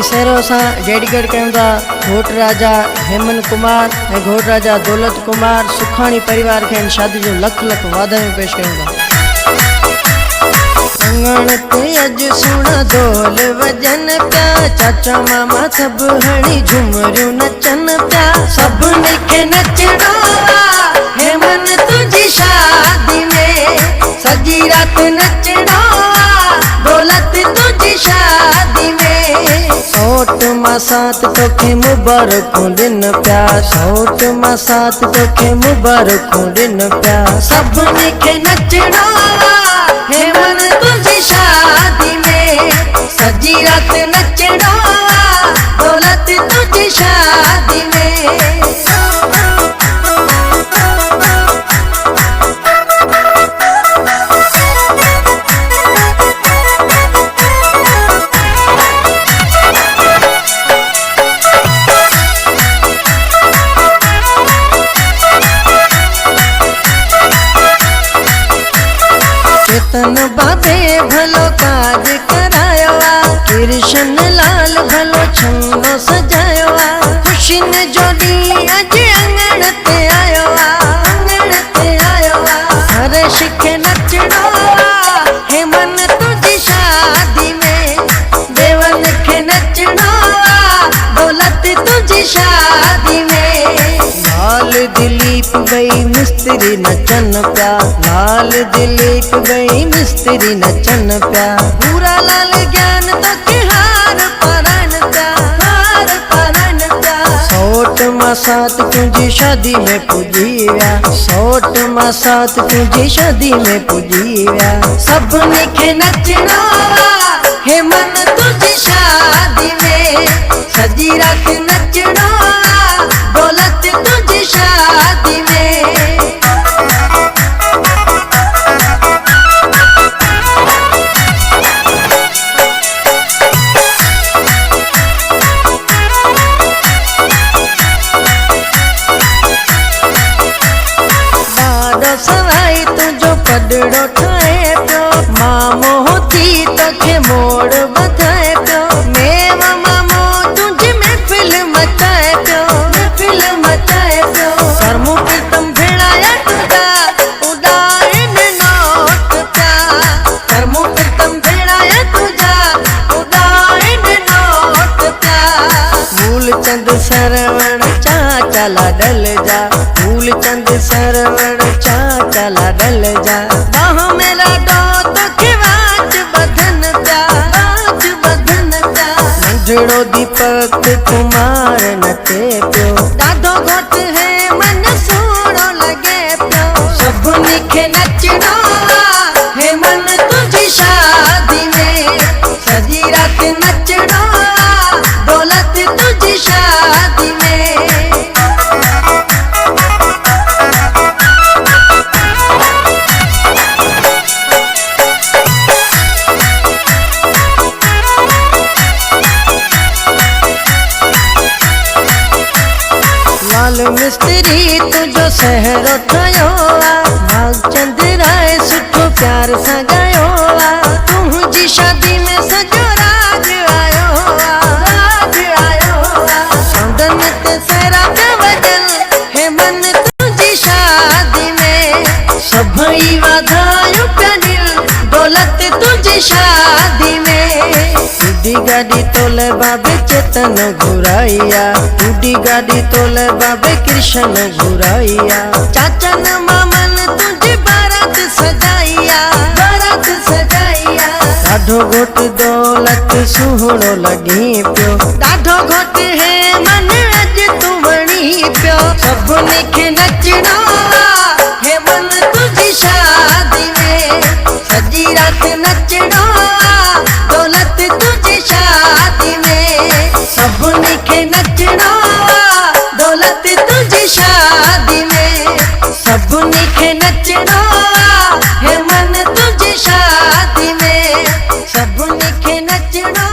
शेरों से डेडिकेट कयूं था घोट राजा हेमंत कुमार ऐं घोट राजा दौलत कुमार सुखानी परिवार के शादी जो लख लख वाधायूं पेश कयूं था। अंगण ते अज सुण ढोल वजन प्या चाचा मामा सब हणी झुमरियूं नचन प्या सभिनी खे नचणो हेमंत तुझी शादी में सजी रात नचणो दौलत तुझी शादी में सौट मां साथ तोखे मुबारकूं दिन प्या सौट मां साथ तोखे मुबारकूं दिन प्या सभिनी खे नचणो हेमंत तुझी शादी में सजी रात नचणो दौलत तुझी शादी में। चेतन बाबे भलो काज करायो कृष्ण लाल भलो छंगो सजायो खुशी ने जोड़ी अज अंगण ते आयो हर शिखे नचणो हेमंत तुझी शादी में देवन के नचणो दौलत तुझी शादी में। लाल दिलीप गई मिस्त्री नचन प्या लाल दिलीप गई मिस्त्री नचन प्या पूरा लाल ज्ञान तो के हार परान प्या सौट मां साथ तुझी शादी में पुजी व्या सौट मां साथ तुझी शादी में पुजी व्या सभिनी खे नचणो हेमंत तुझी शादी में सजी रात नचणो दौलत तुझी शादी में। सवाई तुझो पडड़ो ठाए पियो मामो होती तोखे मोड़ बधाए पियो मेवा मामो तुझी महफिल मचाए पियो करमू प्रीतम भेड़ाया तुझा उड़ाइन नोट प्या करमू प्रीतम भेड़ाया तुझा उड़ाइन नोट प्या मूलचंद सरवण चाचा लाडल जा मूलचंद सरवण चाचा लाडल जा बाह मेरा दो तो खिवाच बधन प्या नंढड़ो दीपक कुमार नचे पियो दादो घोट है मन सोड़ो लगे पियो सभिनी खे नचणो हेमंत तुझी शादी में सजी रात नचणो दौलत तुझी शादी में। लाल मिस्त्री तुझो सहरो ठायो भागचंद राय सुठो प्यार सां गायो तुझी शादी में सजो राज आयो सौंदन ते सहरा पे वजन हेमंत तुझी शादी में सभई वाधायूं पिया दिल दौलत तुझी शादी में। टूडी गाड़ी तोले बाबे चेतन घुराइया टूडी गाड़ी तोले बाबे कृष्ण घुराइया चाचा न मामन तुझी बारात सजाइया ॾाढो घोट दौलत सुहिणो लॻी पियो ॾाढो घोट है मन अज तू वणी पियो सभिनी खे नचणो हेमंत तुझी शादी में सजी रात नचणो दौलत तुझी शादी में सभिनी खे नचणो दौलत तुझी शादी में सभिनी खे नचणो हेमंत सभिनी खे नचणो